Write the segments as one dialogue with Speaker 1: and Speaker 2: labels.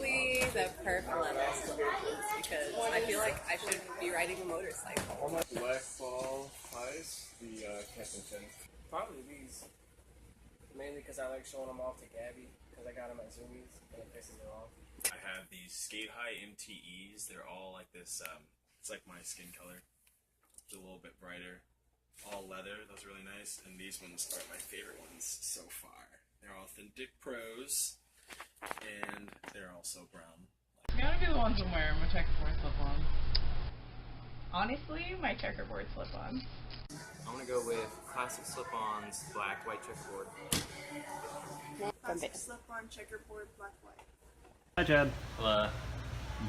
Speaker 1: Probably the perf leather slippers because I feel like I should be riding a motorcycle.
Speaker 2: Black ball highs, the Kensington.
Speaker 3: Probably these. Mainly because I like showing them off to Gabby because I got them at Zoomies and it pisses her off.
Speaker 4: I have these Skate High MTEs. They're all like this, it's like my skin color. It's a little bit brighter. All leather. Those are really nice. And these ones are my favorite ones so far. They're authentic pros. And they're also brown.
Speaker 5: It's gotta be the ones I'm wearing, my checkerboard slip-ons. Honestly, my checkerboard slip-ons.
Speaker 6: I'm gonna go with classic slip-ons, black, white checkerboard.
Speaker 1: Classic
Speaker 7: slip-on, checkerboard, black, white.
Speaker 8: Hi Chad.
Speaker 6: Hello.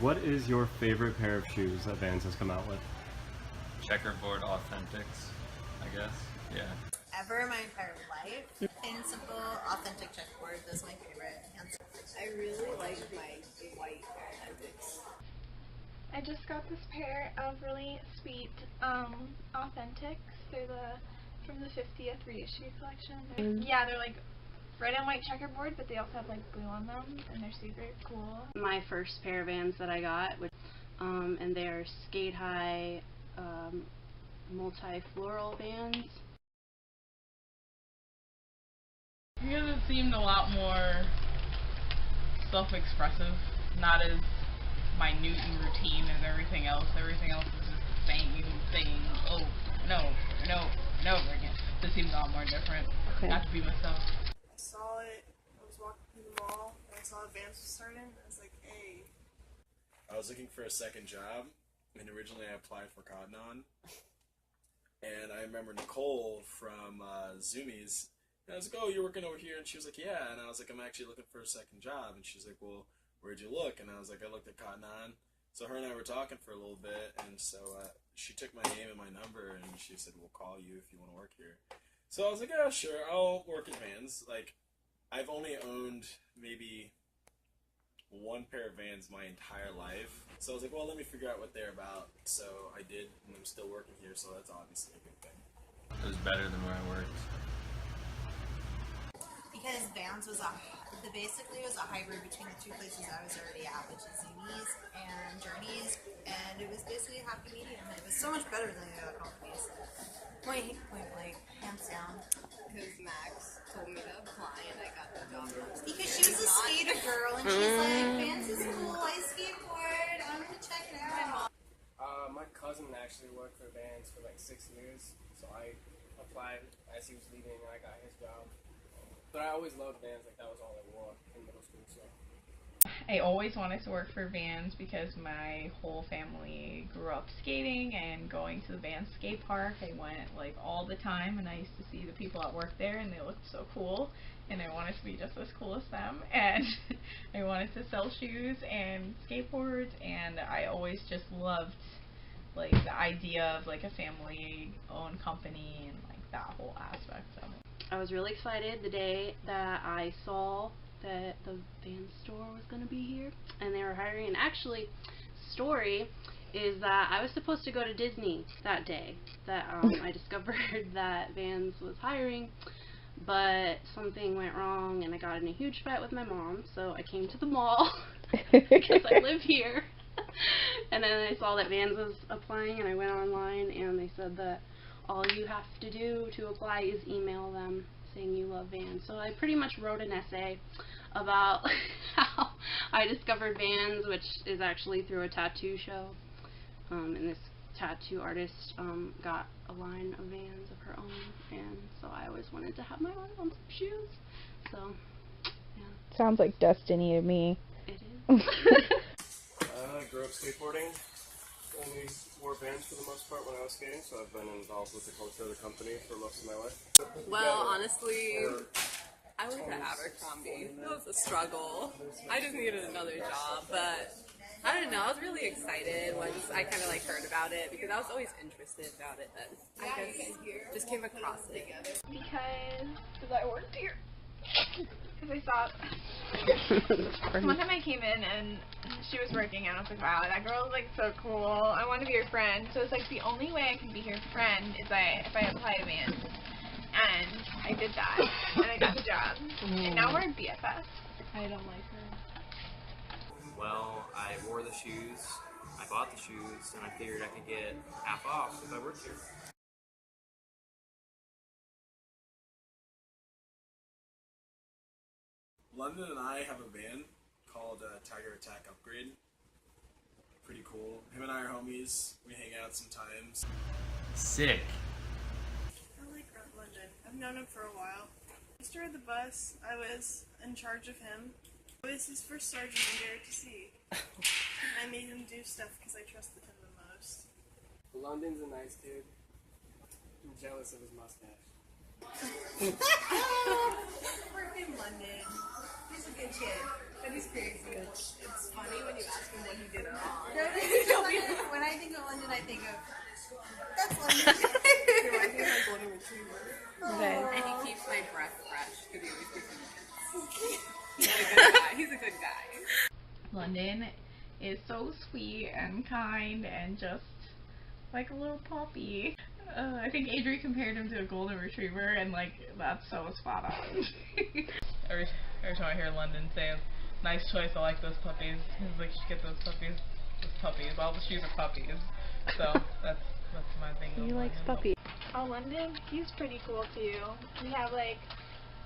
Speaker 8: What is your favorite pair of shoes that Vans has come out with?
Speaker 6: Checkerboard Authentics, I guess. Yeah.
Speaker 9: Ever my entire life. Plain simple, authentic checkerboard. That's my favorite.
Speaker 1: I really like my white Authentics.
Speaker 10: I just got this pair of really sweet Authentics. They're from the 50th reissue collection. Yeah, they're like red and white checkerboard, but they also have like blue on them, and they're super cool.
Speaker 11: My first pair of Vans that I got, and they're Skate High multi-floral Vans.
Speaker 5: Because it seemed a lot more self-expressive, not as minute and routine as everything else. Everything else is just the same thing over and over and over and over again. This seems a lot more different.
Speaker 11: Okay.
Speaker 5: Not to be myself.
Speaker 7: I saw it, I was walking through the mall, and I saw the Vans was starting, and I was like, hey.
Speaker 4: I was looking for a second job, and originally I applied for Cotton On. And I remember Nicole from Zoomies. And I was like, oh, you're working over here? And she was like, yeah. And I was like, I'm actually looking for a second job. And she's like, well, where'd you look? And I was like, I looked at Cotton On. So her and I were talking for a little bit. And so she took my name and my number. And she said, we'll call you if you want to work here. So I was like, yeah, sure. I'll work at Vans. Like, I've only owned maybe one pair of Vans my entire life. So I was like, well, let me figure out what they're about. So I did. And I'm still working here. So that's obviously a good thing.
Speaker 6: It was better than where I worked.
Speaker 9: Because Vans was basically was a hybrid between the two places I was already at, which is Zoomies and Journeys, and it was basically a happy medium, and it was so much better than the other companies. Point blank, hands down.
Speaker 1: Because Max told me to apply and I got the job.
Speaker 9: Because she was a skater girl, and she's like, Vans is cool, I skateboard, I'm gonna check it out.
Speaker 3: My cousin actually worked for Vans for like 6 years, so I applied as he was leaving and I got his job. But I always loved Vans, like that was all I wore in middle school, so.
Speaker 5: I always wanted to work for Vans because my whole family grew up skating and going to the Vans skate park. I went like all the time, and I used to see the people at work there, and they looked so cool, and I wanted to be just as cool as them, and I wanted to sell shoes and skateboards, and I always just loved like the idea of like a family-owned company and like that whole aspect of it.
Speaker 11: I was really excited the day that I saw that the Vans store was going to be here and they were hiring. And actually, story is that I was supposed to go to Disney that day that I discovered that Vans was hiring, but something went wrong and I got in a huge fight with my mom, so I came to the mall because I live here. And then I saw that Vans was applying, and I went online and they said that all you have to do to apply is email them saying you love Vans. So I pretty much wrote an essay about how I discovered Vans, which is actually through a tattoo show. And this tattoo artist got a line of Vans of her own, and so I always wanted to have my own on some shoes. So, yeah.
Speaker 12: Sounds like destiny to me.
Speaker 11: It is.
Speaker 2: I grew up skateboarding. Only wore Vans for the most part when I was skating, so I've been involved with the culture of the company for most of my life.
Speaker 1: Well, honestly, I worked at Abercrombie. It was a struggle. I just needed another job, but I don't know, I was really excited once I kind of like heard about it, because I was always interested about it, but I just came across it.
Speaker 10: Because I worked here. Because I saw one time I came in and she was working and I was like, wow, that girl is like so cool. I want to be her friend. So it's like the only way I can be her friend is if I apply to Vans. And I did that. And I got the job. And now we're BFFs.
Speaker 11: I don't like her.
Speaker 6: wore the shoes. I bought the shoes, and I figured I could get half off if I worked here.
Speaker 4: London and I have a band called Tiger Attack Upgrade. Pretty cool. Him and I are homies. We hang out sometimes.
Speaker 8: Sick.
Speaker 7: I like Grant London. I've known him for a while. I used to ride the bus. I was in charge of him. It was his first sergeant in Derek to see. I made him do stuff because I trusted him the most.
Speaker 3: London's a nice kid. I'm jealous of his mustache.
Speaker 9: Freaking London. He's a good kid, but he's crazy.
Speaker 1: It's funny when you ask him what he did wrong.
Speaker 9: When I think of London, I think of that's London.
Speaker 1: He reminds me of my golden retriever.
Speaker 11: Okay.
Speaker 1: And he keeps my breath fresh because he always gives me mints. He's a good guy. He's a good guy.
Speaker 5: London is so sweet and kind and just like a little puppy. I think Adri compared him to a golden retriever, and like that's so spot on.
Speaker 12: every time I hear London say, "Nice choice, I like those puppies," he's like, "You should get those puppies. Those puppies. All the shoes are puppies." So that's my thing.
Speaker 11: He likes puppies.
Speaker 10: Oh, London, he's pretty cool too. We have like,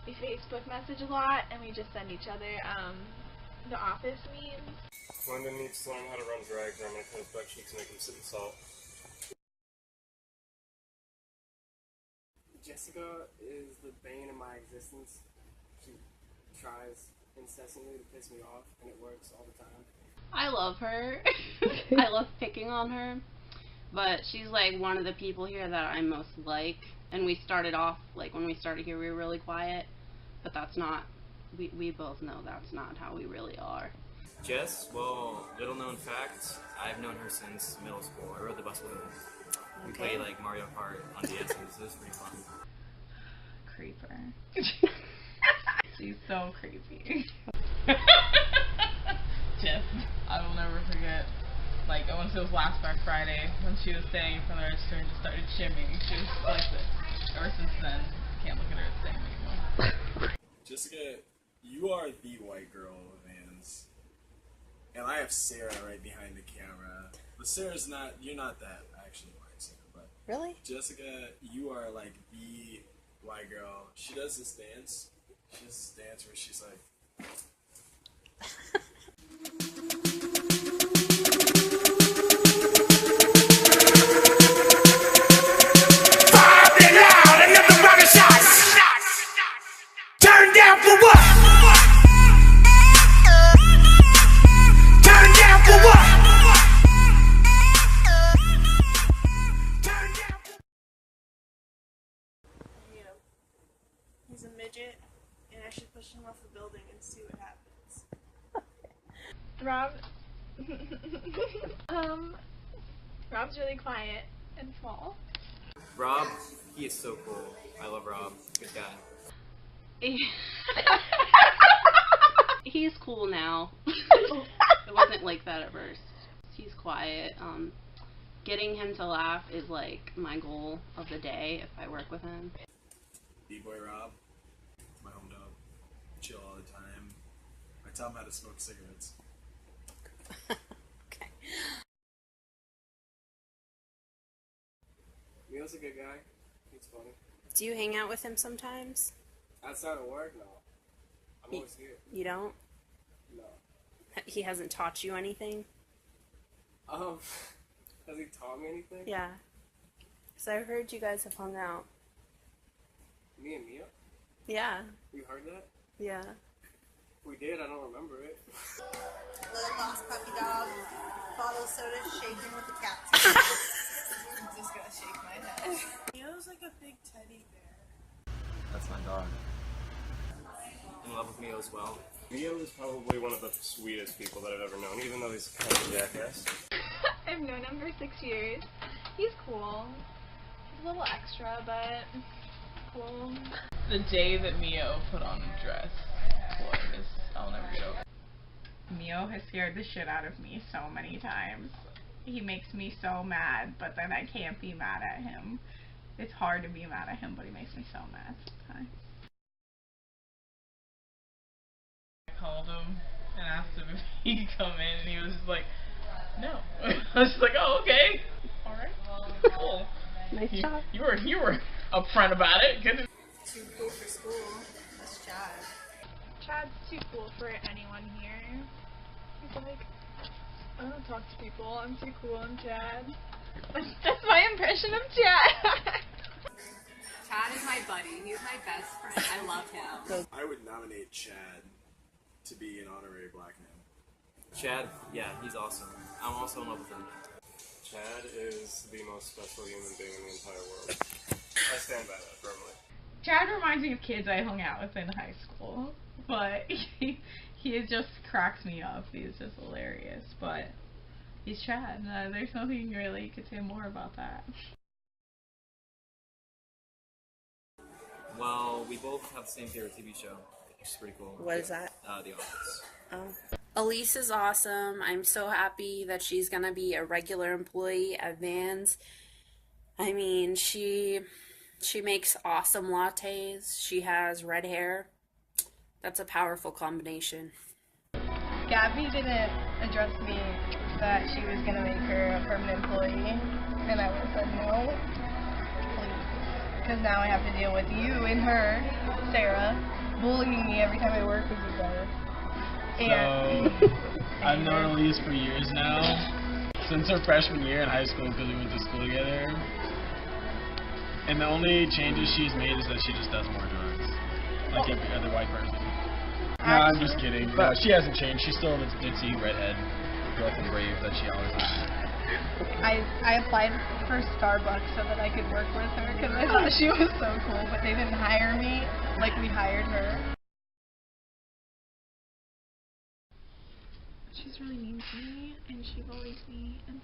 Speaker 10: we Facebook message a lot, and we just send each other the office memes.
Speaker 2: London needs to learn how to run drags around my his butt cheeks and make him sit in salt.
Speaker 3: Jessica is the bane of my existence. She tries incessantly to piss me off, and it works all the time.
Speaker 11: I love her. I love picking on her. But she's like one of the people here that I most like. And we started off, like when we started here, we were really quiet. But that's not, we both know that's not how we really are.
Speaker 6: Jess, well, little known fact, I've known her since middle school. I rode the bus with her. We
Speaker 11: Okay.
Speaker 6: played like Mario Kart on DS's. It was pretty fun.
Speaker 5: Creeper. She's so creepy.
Speaker 12: Jess, I will never forget. Like, I want to say it was last Black Friday when she was standing in front of the register and just started shimmying. She was like this. Ever since then, can't look at her the same anymore.
Speaker 4: Jessica, you are the white girl of Vans. And I have Sarah right behind the camera. But Sarah's not, you're not that actually white, Sarah. But
Speaker 11: Really?
Speaker 4: Jessica, you are like the white girl. She does this dance. She does this dance where she's like,
Speaker 13: Turn down for what? Turn down for what?
Speaker 7: You know, he's a midget, and I should push him off the building and see what happens.
Speaker 10: Rob, Rob's really quiet and small.
Speaker 6: Rob, he is so cool. I love Rob. Good guy.
Speaker 11: He's cool now. It wasn't like that at first. He's quiet. Getting him to laugh is like my goal of the day if I work with him.
Speaker 4: B-Boy Rob, my home dog. Chill all the time. I tell him how to smoke cigarettes.
Speaker 3: Neil's a good guy. He's funny.
Speaker 11: Do you hang out with him sometimes?
Speaker 3: Outside of work, no. I'm always here.
Speaker 11: You don't?
Speaker 3: No.
Speaker 11: He hasn't taught you anything?
Speaker 3: Has he taught me anything?
Speaker 11: Yeah. So I heard you guys have hung out.
Speaker 3: Me and Mia?
Speaker 11: Yeah.
Speaker 3: You heard that?
Speaker 11: Yeah.
Speaker 3: We did. I don't remember it.
Speaker 9: Little lost puppy dog, bottle of soda shaking with the cat.
Speaker 7: I'm just gonna shake my head. Neo's like a big teddy bear.
Speaker 8: That's my dog.
Speaker 6: In love with Mio as well.
Speaker 2: Mio is probably one of the sweetest people that I've ever known, even though he's kind of a jackass.
Speaker 10: I've known him for 6 years. He's cool. He's a little extra, but cool.
Speaker 12: The day that Mio put on a dress, boy, this I'll never get over.
Speaker 5: Mio has scared the shit out of me so many times. He makes me so mad, but then I can't be mad at him. It's hard to be mad at him, but he makes me so mad sometimes.
Speaker 12: I called him and asked him if he could come in, and he was just like, no. I was just like, oh, okay. All right. Cool.
Speaker 11: Nice job.
Speaker 12: You were upfront about it. Good.
Speaker 9: Too cool for school. That's Chad.
Speaker 10: Chad's too cool for anyone here. He's like, I don't talk to people. I'm too cool. I'm Chad. That's my impression of Chad.
Speaker 1: Chad is my buddy. He's my best friend. I love him.
Speaker 4: I would nominate Chad to be an honorary black man.
Speaker 6: Chad, yeah, he's awesome. I'm also in love with him.
Speaker 2: Chad is the most special human being in the entire world. I stand by that firmly.
Speaker 5: Chad reminds me of kids I hung out with in high school, but he just cracks me up. He's just hilarious, but he's Chad. There's nothing really you could say more about that.
Speaker 6: Well, we both have the same favorite TV show, which is pretty cool.
Speaker 14: What is that?
Speaker 6: The Office.
Speaker 14: Oh.
Speaker 11: Elise is awesome. I'm so happy that she's gonna be a regular employee at Vans. I mean, she makes awesome lattes. She has red hair. That's a powerful combination.
Speaker 10: Gabby didn't address me that she was going to make her a permanent employee, and I would have said no, please. Because now I have to deal with you and her, Sarah, bullying me every time I work with you guys.
Speaker 15: So, I've known Elise for years now, since her freshman year in high school because we went to school together. And the only changes she's made is that she just does more drugs, like every other white person. No, I'm just kidding. No, she hasn't changed. She's still the ditzy redhead, girl from Brave that she always was.
Speaker 10: I applied for Starbucks so that I could work with her because I thought she was so cool, but they didn't hire me like we hired her. She's really mean to me, and she bullies me, and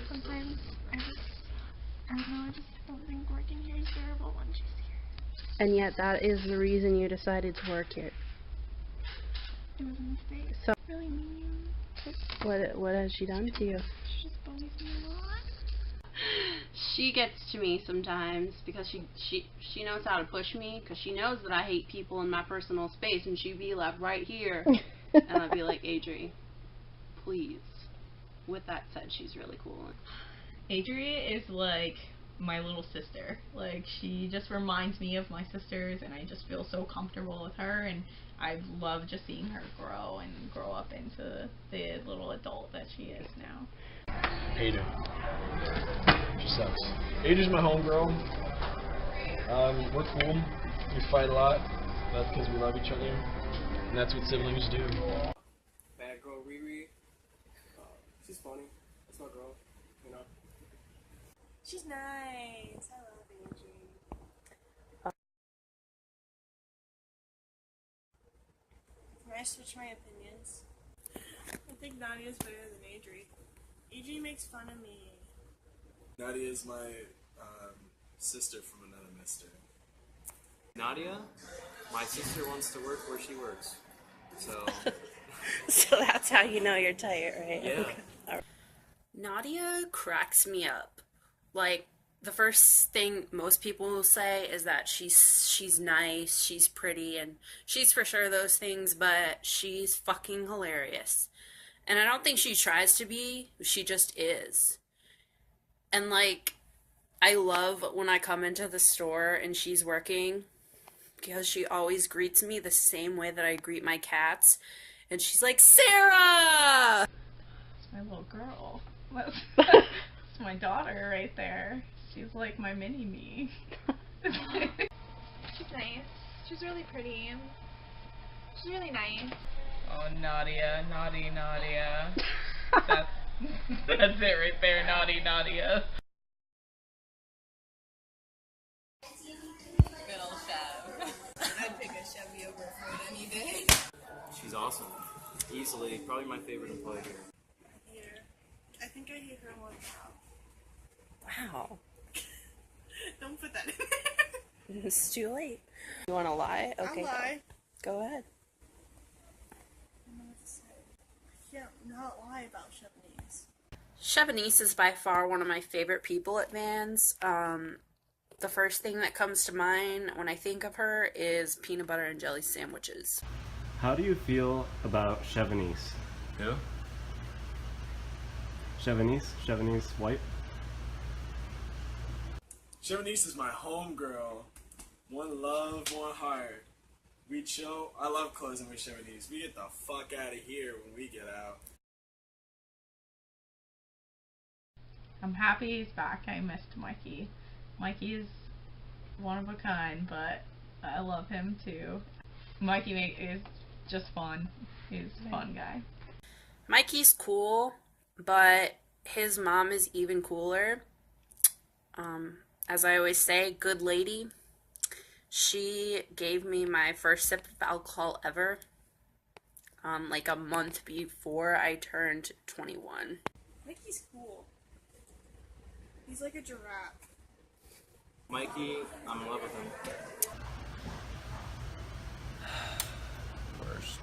Speaker 10: sometimes I don't know, I just don't think working here is bearable when she's here.
Speaker 11: And yet that is the reason you decided to work here.
Speaker 10: It was a mistake.
Speaker 11: So,
Speaker 10: really mean.
Speaker 11: what has she done to you?
Speaker 10: She just bullies me a lot.
Speaker 11: She gets to me sometimes because she knows how to push me because she knows that I hate people in my personal space, and she'd be like right here, and I'd be like, Adri, please. With that said, she's really cool.
Speaker 5: Adri is like my little sister. Like, she just reminds me of my sisters, and I just feel so comfortable with her, and I love just seeing her grow up into the little adult that she is now.
Speaker 15: Ada. She sucks. Ada's my homegirl. We're cool. We fight a lot. That's because we love each other. And that's what siblings do.
Speaker 3: Bad girl Riri. She's funny. That's my girl. You know.
Speaker 7: She's nice. I love Angie. Can I switch my opinions? I think Nadia's better than Adri. Adri makes fun of me.
Speaker 4: Nadia is my sister from another mister.
Speaker 6: Nadia, my sister wants to work where she works. So.
Speaker 14: So that's how you know you're tight, right?
Speaker 6: Yeah.
Speaker 14: Okay. Right.
Speaker 11: Nadia cracks me up. Like, the first thing most people will say is that she's nice, she's pretty, and she's for sure those things, but she's fucking hilarious. And I don't think she tries to be, she just is. And, like, I love when I come into the store and she's working, because she always greets me the same way that I greet my cats. And she's like, Sarah!
Speaker 5: That's my little girl. That's my daughter right there. She's like my mini-me.
Speaker 10: She's nice. She's really pretty. She's really nice.
Speaker 12: Oh, Nadia, naughty Nadia. That's it right there, naughty Nadia.
Speaker 1: Good old Chev.
Speaker 9: I'd pick a Chevy over Ford any day.
Speaker 6: She's awesome. Easily, probably my favorite employee here.
Speaker 7: I hate her. I think I hate her more now.
Speaker 14: Wow.
Speaker 7: Don't put that in there.
Speaker 14: It's too late. You want to lie? Okay.
Speaker 7: I'll lie.
Speaker 14: Go ahead.
Speaker 7: I don't know what to say. I can't not lie about Chevnese.
Speaker 11: Chevnese is by far one of my favorite people at Vans. The first thing that comes to mind when I think of her is peanut butter and jelly sandwiches.
Speaker 8: How do you feel about Chevanice?
Speaker 6: Who?
Speaker 8: Chevanice White?
Speaker 4: Chevanice is my homegirl. One love, one heart. We chill. I love closing with Chevanice. We get the fuck out of here when we get out.
Speaker 5: I'm happy he's back. I missed Mikey. Mikey is one of a kind, but I love him too. Mikey is just fun. He's a fun guy.
Speaker 14: Mikey's cool, but his mom is even cooler. As I always say, good lady. She gave me my first sip of alcohol ever, like a month before I turned 21.
Speaker 7: Mikey's cool. He's like a giraffe.
Speaker 6: Mikey, I'm in love with him.
Speaker 16: Worst.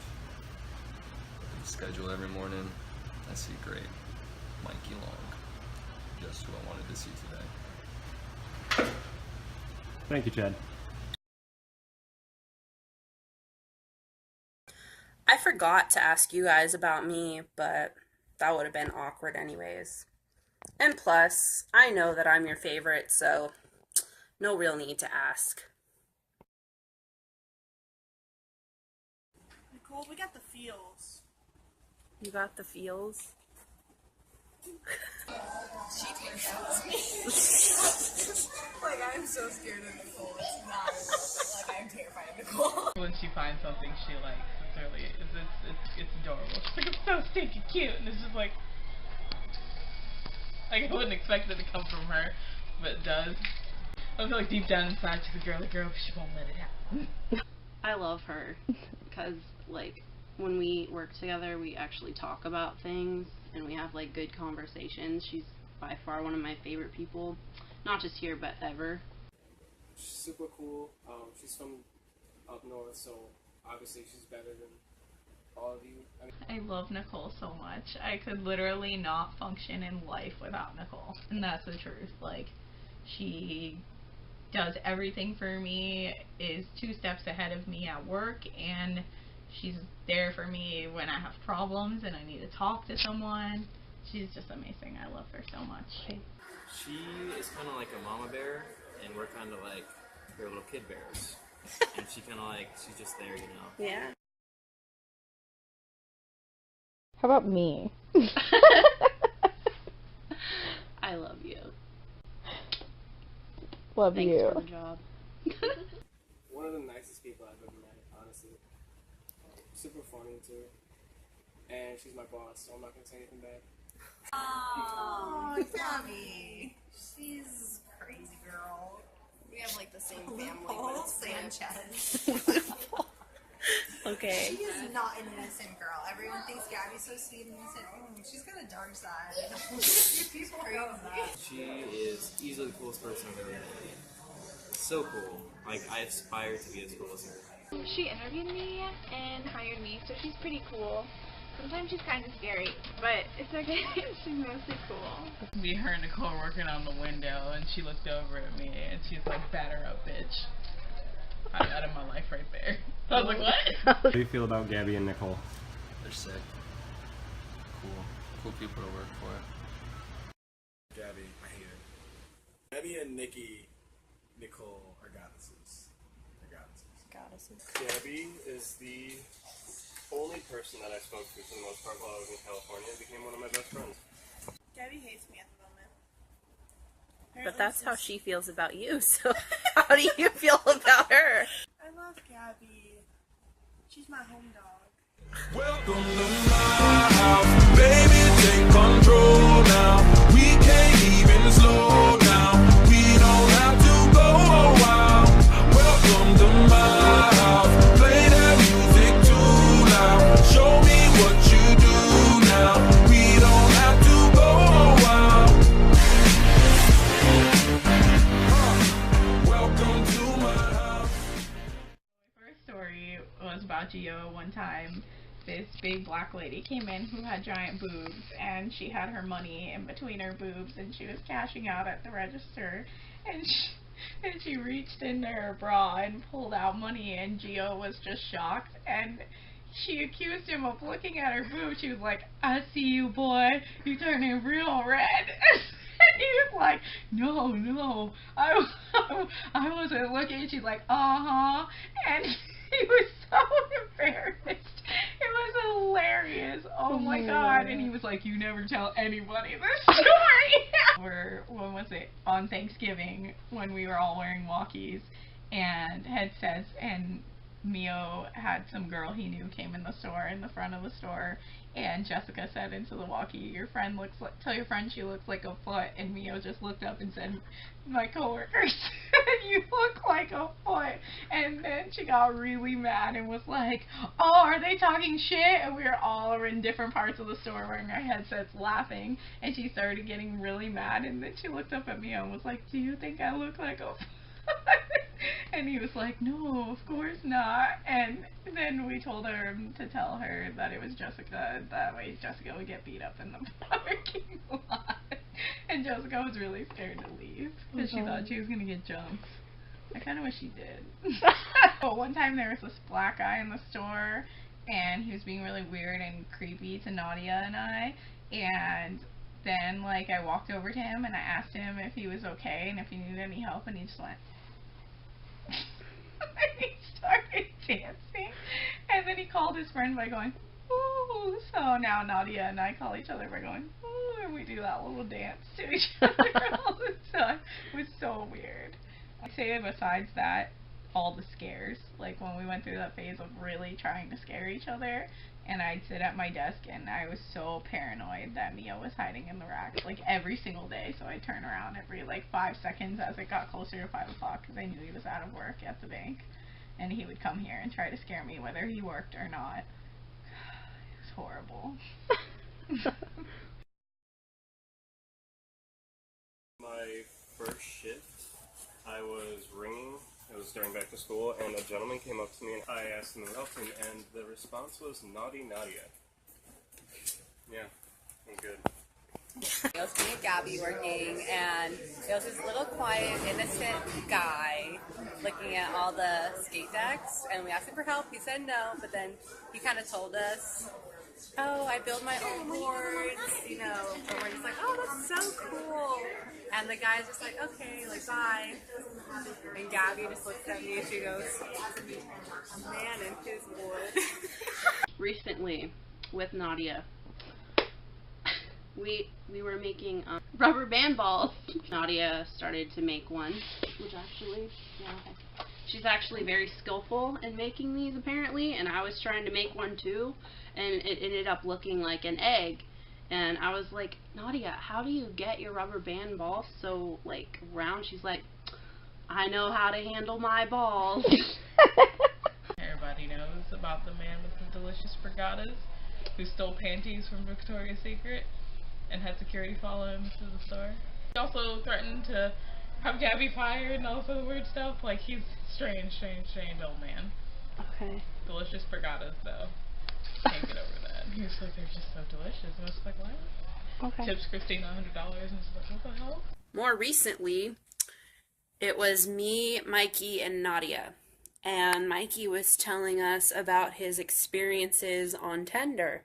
Speaker 16: Schedule every morning. I see great Mikey Long. Just who I wanted to see today.
Speaker 8: Thank you, Chad.
Speaker 14: I forgot to ask you guys about me, but that would have been awkward anyways. And plus, I know that I'm your favorite, so no real need to ask.
Speaker 7: Nicole, we got the feels.
Speaker 14: You got the feels?
Speaker 1: She terrifies me. Like, I'm so scared of Nicole. It's not appropriate. Like, I'm terrified of Nicole.
Speaker 12: When she finds something she likes, it's really, it's adorable. She's like, it's so stinky cute, and it's just like I wouldn't expect it to come from her, but it does. I feel like deep down inside she's a girly girl, but she won't let it out.
Speaker 11: I love her because, like, when we work together, we actually talk about things and we have, like, good conversations. She's by far one of my favorite people, not just here, but ever.
Speaker 3: She's super cool. She's from up north, so obviously she's better than all of you.
Speaker 5: I love Nicole so much. I could literally not function in life without Nicole. And that's the truth. Like, she does everything for me, is 2 steps ahead of me at work, and she's there for me when I have problems and I need to talk to someone. She's just amazing. I love her so much.
Speaker 6: She is kind of like a mama bear, and we're kind of like her little kid bears. And she kind of like, she's just there, you know?
Speaker 14: Yeah.
Speaker 10: How about me?
Speaker 11: I love you.
Speaker 10: Love
Speaker 11: Thanks
Speaker 10: you.
Speaker 11: for the job.
Speaker 3: One of the nicest people I've ever met, honestly. Super funny too. And she's my boss, so I'm not gonna say anything bad.
Speaker 9: Oh, Gabby. She's a crazy girl.
Speaker 1: We have like the same family,
Speaker 9: Paul
Speaker 1: but it's
Speaker 9: Sanchez.
Speaker 14: Okay.
Speaker 9: She is not an innocent girl. Everyone thinks Gabby's so sweet and innocent. She's got a dark side. She's crazy.
Speaker 6: She is easily the coolest person I've ever met. So cool. Like, I aspire to be as cool as her.
Speaker 10: She interviewed me and hired me, so she's pretty cool. Sometimes she's kind of scary, but it's okay. She's mostly cool.
Speaker 12: Me, her, and Nicole were working on the window, and she looked over at me, and she's like, batter up, bitch. I got in my life right there. I was like, what?
Speaker 8: How do you feel about Gabby and Nicole?
Speaker 16: They're sick. Cool people to work for.
Speaker 4: Gabby, I hate her. Gabby and Nicole are goddesses. They're goddesses.
Speaker 2: Gabby is the only person that I spoke to for the most part while I was in California. Became one of my best friends.
Speaker 7: Gabby hates me at the moment.
Speaker 14: But that's how she feels about you, so how do you feel about her?
Speaker 7: I love Gabby. She's my home dog.
Speaker 13: Welcome to my house, baby, take control now. We can't even slow down. We don't have to go a while. Welcome to my house, play that music too loud. Show me what you do now. We don't have to go a while. Welcome to my house.
Speaker 5: My first story was about Gio. One time, this big black lady came in who had giant boobs, and she had her money in between her boobs, and she was cashing out at the register, and she reached into her bra and pulled out money, and Gio was just shocked, and she accused him of looking at her boob. She was like, I see you, boy. You turning real red. And he was like, no, I wasn't looking. She's like, uh-huh. And he was so embarrassed. It was hilarious. Oh my god. And he was like, you never tell anybody this story. When was it? On Thanksgiving, when we were all wearing walkies and headsets, and Mio had some girl he knew came in the store, in the front of the store, and Jessica said into the walkie, your friend looks like, tell your friend she looks like a foot, and Mio just looked up and said, my coworker said you look like a foot, and then she got really mad and was like, oh, are they talking shit? And we were all in different parts of the store wearing our headsets laughing, and she started getting really mad, and then she looked up at Mio and was like, do you think I look like a foot? And he was like, no, of course not. And then we told her to tell her that it was Jessica. That way Jessica would get beat up in the parking lot. And Jessica was really scared to leave because she thought she was going to get jumped. I kind of wish she did. But one time there was this black guy in the store, and he was being really weird and creepy to Nadia and I. And then, like, I walked over to him and I asked him if he was okay and if he needed any help, and he just went. And he started dancing, and then he called his friend by going, ooh. So now Nadia and I call each other by going, ooh, and we do that little dance to each other all the time. It was so weird. I'd say besides that, all the scares, like when we went through that phase of really trying to scare each other, and I'd sit at my desk and I was so paranoid that Mio was hiding in the rack, like every single day. So I'd turn around every like 5 seconds as it got closer to 5 o'clock because I knew he was out of work at the bank, and he would come here and try to scare me whether he worked or not. It was horrible.
Speaker 2: My first shift, I was ringing. It was during back to school, and a gentleman came up to me, and I asked him to help him, and the response was, naughty Nadia. Yeah, I'm good.
Speaker 1: It was me and Gabby working, and it was this little quiet, innocent guy looking at all the skate decks, and we asked him for help. He said no, but then he kind of told us, oh, I build my own boards, you know, and we're just like, oh, that's so cool. And the guy's just like, okay, like, bye. And Gabby just looks at me and she goes, a man in his wood.
Speaker 11: Recently, with Nadia, we were making rubber band balls. Nadia started to make one, which actually, she's actually very skillful in making these apparently, and I was trying to make one too, and it ended up looking like an egg. And I was like, Nadia, how do you get your rubber band balls so, like, round? She's like, I know how to handle my balls.
Speaker 12: Everybody knows about the man with the delicious frittatas who stole panties from Victoria's Secret and had security follow him to the store. He also threatened to have Gabby fired and all this other weird stuff. Like, he's strange old man.
Speaker 11: Okay.
Speaker 12: Delicious frittatas, though. Can't get over that. He was like, they're just so delicious. And I was like, what?
Speaker 11: Okay.
Speaker 12: Tips Christina $100, and she's like, what the hell?
Speaker 14: More recently, it was me, Mikey, and Nadia. And Mikey was telling us about his experiences on Tinder.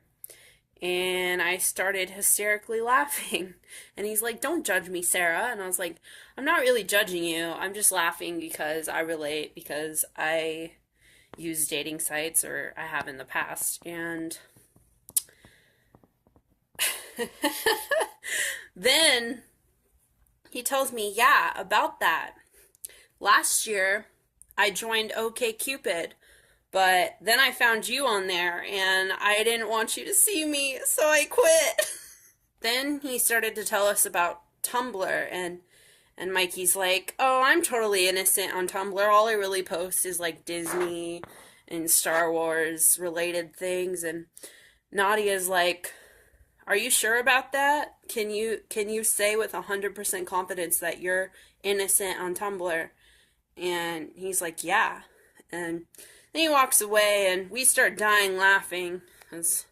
Speaker 14: And I started hysterically laughing. And he's like, don't judge me, Sarah. And I was like, I'm not really judging you. I'm just laughing because I relate, because I use dating sites, or I have in the past. And then he tells me, yeah, about that. Last year, I joined OkCupid, but then I found you on there, and I didn't want you to see me, so I quit. Then he started to tell us about Tumblr, and Mikey's like, oh, I'm totally innocent on Tumblr. All I really post is, like, Disney and Star Wars related things. And Nadia's like, are you sure about that? Can you say with 100% confidence that you're innocent on Tumblr? And he's like, yeah. And then he walks away, and we start dying laughing. Because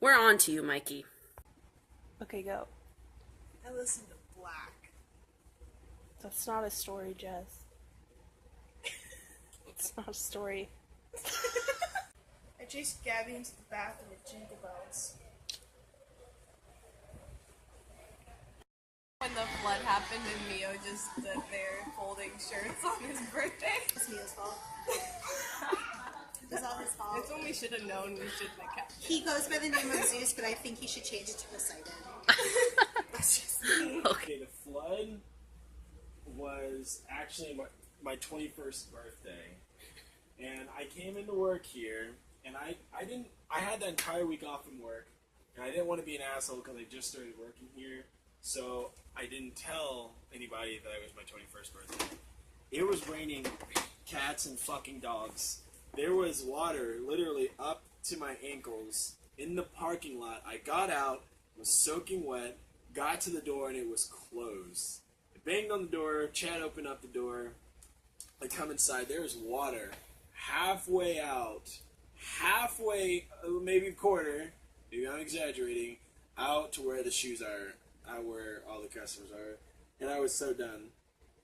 Speaker 14: we're on to you, Mikey.
Speaker 17: Okay, go.
Speaker 7: I listened to Black.
Speaker 17: That's not a story, Jess. It's not a story.
Speaker 7: I chased Gabby into the bathroom with Jingle Bells.
Speaker 1: When the flood happened and Mio just stood there folding shirts on his birthday.
Speaker 9: It's Mio's fault. It's all his fault.
Speaker 1: It's when we should have known we shouldn't have kept it.
Speaker 9: He goes by the name of Zeus, but I think he should change it to Poseidon. That's just me.
Speaker 4: Okay, the flood was actually my 21st birthday, and I came into work here, and I had the entire week off from work, and I didn't want to be an asshole because I just started working here, so I didn't tell anybody that it was my 21st birthday. It was raining cats and fucking dogs. There was water literally up to my ankles in the parking lot. I got out, was soaking wet, got to the door, and it was closed. I banged on the door, Chad opened up the door. I come inside, there was water halfway out, halfway, maybe a quarter, maybe I'm exaggerating, out to where the shoes are, where all the customers are, and I was so done.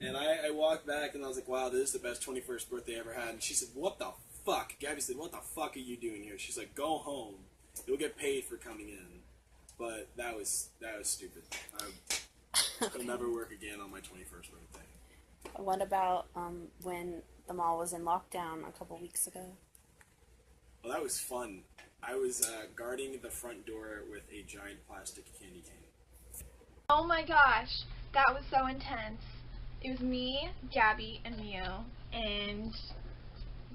Speaker 4: And I walked back and I was like, wow, this is the best 21st birthday I ever had. And she said, what the fuck? Gabby said, what the fuck are you doing here? She's like, go home. You'll get paid for coming in. But that was stupid. I'll never work again on my 21st birthday.
Speaker 14: What about when the mall was in lockdown a couple weeks ago?
Speaker 4: Well, that was fun. I was guarding the front door with a giant plastic candy cane.
Speaker 10: Oh my gosh, that was so intense. It was me, Gabby, and Mio, and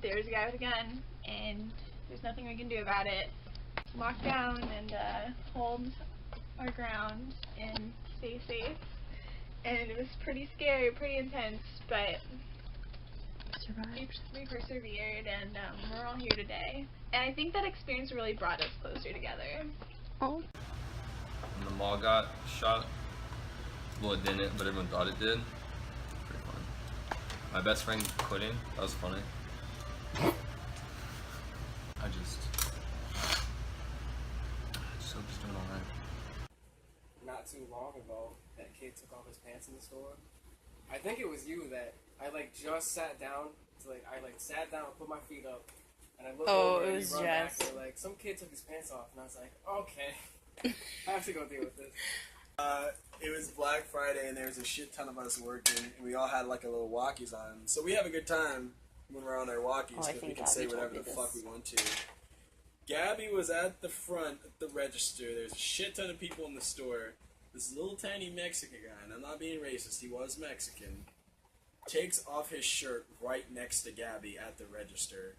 Speaker 10: there was a guy with a gun, and there's nothing we can do about it. Lock down and hold our ground and stay safe. And it was pretty scary, pretty intense, but we persevered, and we're all here today. And I think that experience really brought us closer together.
Speaker 14: Oh.
Speaker 16: When the mall got shot, well, it didn't, but everyone thought it did. Pretty fun. My best friend quitting, that was funny. I just hope he's doing alright.
Speaker 3: Not too long ago, that kid took off his pants in the store. I think it was you that I just sat down sat down, put my feet up, and I looked over and you run back and like, some kid took his pants off, and I was like, okay, I have to go deal with this.
Speaker 4: It was Black Friday and there was a shit ton of us working, and we all had like a little walkies on. So we have a good time when we're on our walkies because we can say whatever the fuck we want to. Gabby was at the front at the register. There's a shit ton of people in the store. This little tiny Mexican guy, and I'm not being racist, he was Mexican, takes off his shirt right next to Gabby at the register.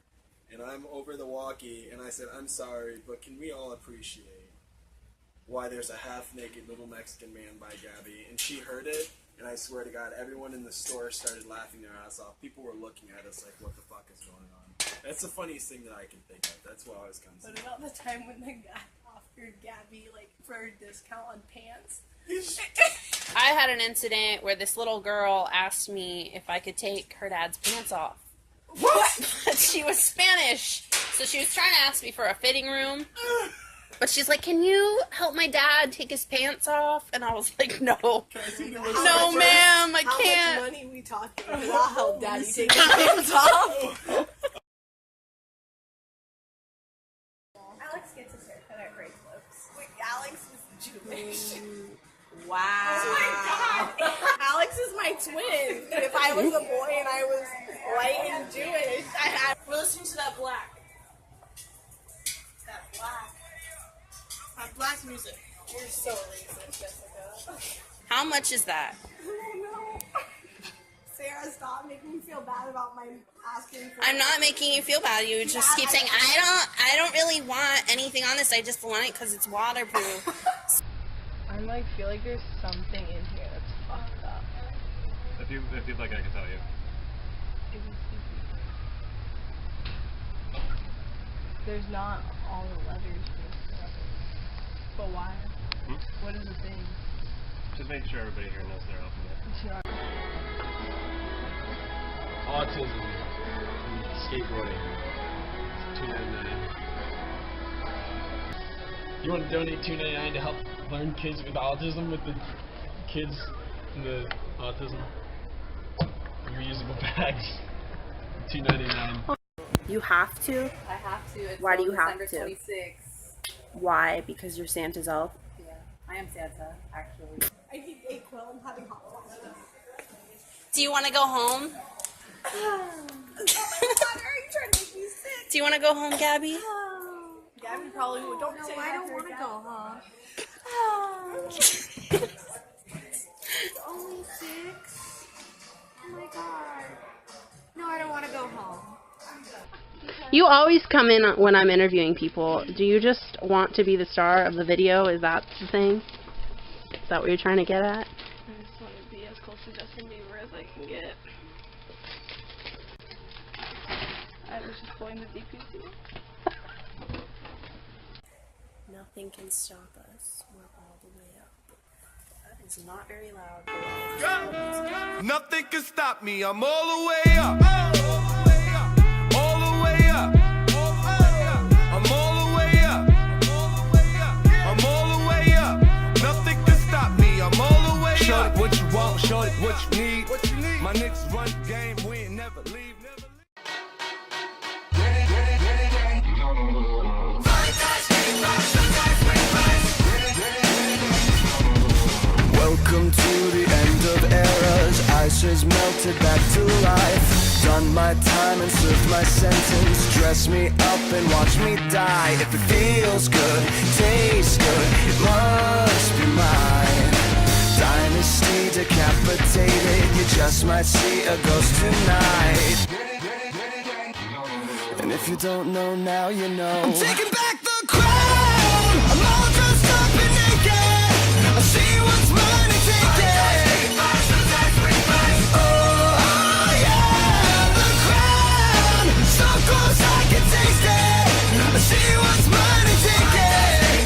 Speaker 4: And I'm over the walkie, and I said, I'm sorry, but can we all appreciate why there's a half-naked little Mexican man by Gabby? And she heard it, and I swear to God, everyone in the store started laughing their ass off. People were looking at us like, what the fuck is going on? That's the funniest thing that I can think of. That's what always comes to
Speaker 7: What about the time when the guy offered Gabby, for a discount on pants?
Speaker 14: I had an incident where this little girl asked me if I could take her dad's pants off. What? But she was Spanish, so she was trying to ask me for a fitting room. But she's like, can you help my dad take his pants off? And I was like, no. No, ma'am, I can't.
Speaker 7: How much money we talking? I'll help Daddy take his pants off.
Speaker 9: Alex gets his haircut at Great Clips.
Speaker 7: Wait, Alex is Jewish.
Speaker 9: Wow.
Speaker 7: Oh my God. Alex is my twin. If I was a boy and I was white and Jewish, we're listening to that black. That black. That black music. You're so racist, Jessica.
Speaker 14: How much is that?
Speaker 7: I don't know. Sarah, stop making me feel bad about my asking for
Speaker 14: I'm not making you feel bad. You just keep saying, I don't really want anything on this. I just want it because it's waterproof.
Speaker 12: I feel like there's something in here that's fucked up.
Speaker 8: If you'd like, I can tell you.
Speaker 12: There's not all the letters for but why? What is the thing?
Speaker 8: Just making sure everybody here knows their alphabet.
Speaker 15: Autism and skateboarding. $2.99. You want to donate $2.99 to help learn kids with autism with the kids in the autism reusable bags? $2.99.
Speaker 14: You have to?
Speaker 1: I have to. It's
Speaker 14: Why do you have
Speaker 1: December
Speaker 14: to?
Speaker 1: 26th.
Speaker 14: Why? Because you're Santa's elf?
Speaker 1: Yeah, I am Santa, actually.
Speaker 9: I need Dayquil. I'm having hot flashes.
Speaker 14: Do you want to go home?
Speaker 9: Oh my God, are you trying to make me sick?
Speaker 14: Do you want to go home, Gabby?
Speaker 9: Gabby probably would. Don't say I don't want to go home.
Speaker 18: It's only 6. Oh my God. No, I don't want to go home.
Speaker 11: You always come in when I'm interviewing people. Do you just want to be the star of the video? Is that the thing? Is that what you're trying to get at?
Speaker 17: I just want to be as close to Justin Bieber as I can get. I was just going to DPC.
Speaker 14: Nothing can stop us. We're all the way up. That is not very loud.
Speaker 13: Nothing can stop me. I'm all the way up. All the way up. I'm all the way up. I'm all the way up. Nothing can stop me. I'm all the way up. Show it what you want. Show it what you need. My niggas run the game. We ain't never leave. Welcome to the end of eras. Ice has melted back to life. Done my time and served my sentence. Dress me up and watch me die. If it feels good, tastes good, it must be mine. Dynasty decapitated. You just might see a ghost tonight. And if you don't know now, you know. I'm taking back the crown. I'm all dressed up and naked. I see what's mine and take it. Oh, yeah, the crown. So close I can taste it. I see what's mine and take it.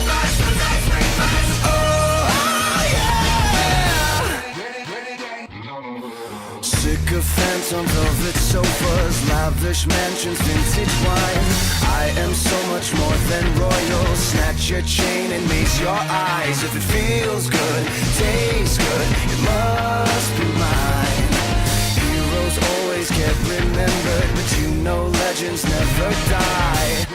Speaker 13: Oh, yeah. Sycophants on velvet sofas, lavish mansions, vintage wine. I am so much more than royal. Snatch your chain and mace your eyes. If it feels good, tastes good, it must be mine. Heroes always get remembered, but you know legends never die.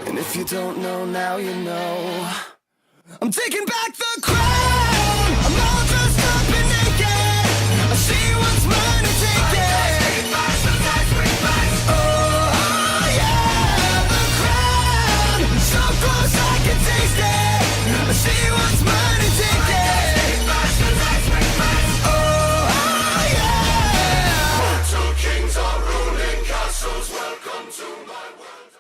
Speaker 13: And if you don't know now, you know. I'm taking back the crown. I'm all dressed up and naked. I see what's mine and take it. Oh, yeah, the crown. So close I can taste it. I see what's mine and take it. Oh, yeah. Mortal kings are ruling castles. Welcome to my world.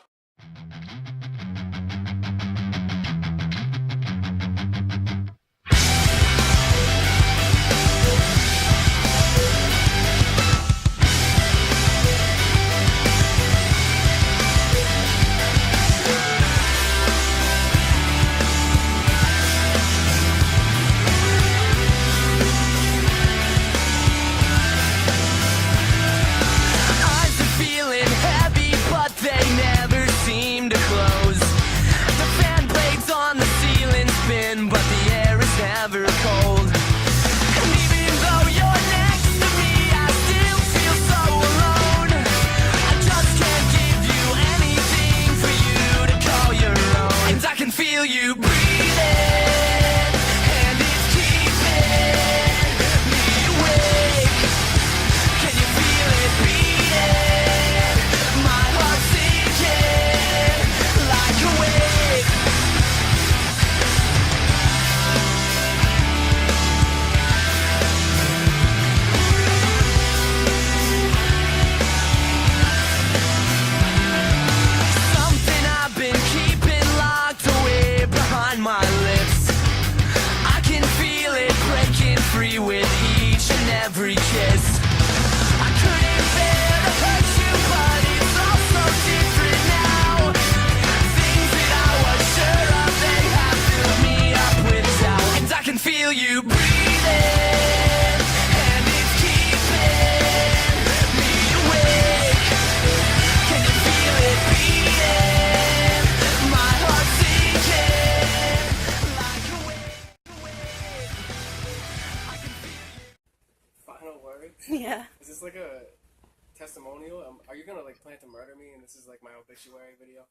Speaker 3: testimonial. Are you gonna like plan to murder me and this is like my obituary video?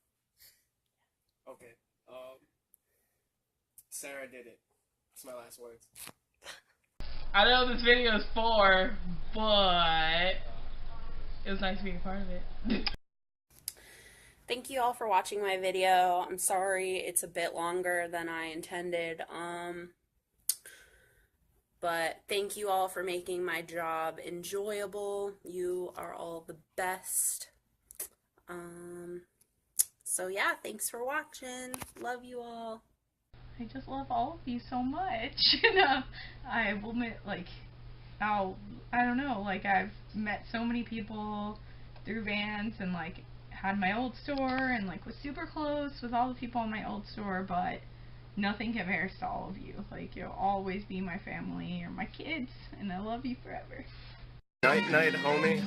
Speaker 3: Okay. Sarah did it. That's my last words.
Speaker 12: I don't know what this video is for, but it was nice being a part of it.
Speaker 14: Thank you all for watching my video. I'm sorry it's a bit longer than I intended. But thank you all for making my job enjoyable. You are all the best. So yeah, thanks for watching. Love you all.
Speaker 5: I just love all of you so much. I will admit, like, I don't know, like, I've met so many people through Vans and, like, had my old store and, like, was super close with all the people in my old store, but nothing compares to all of you. Like, you'll always be my family or my kids, and I love you forever.
Speaker 2: Night, night, homie.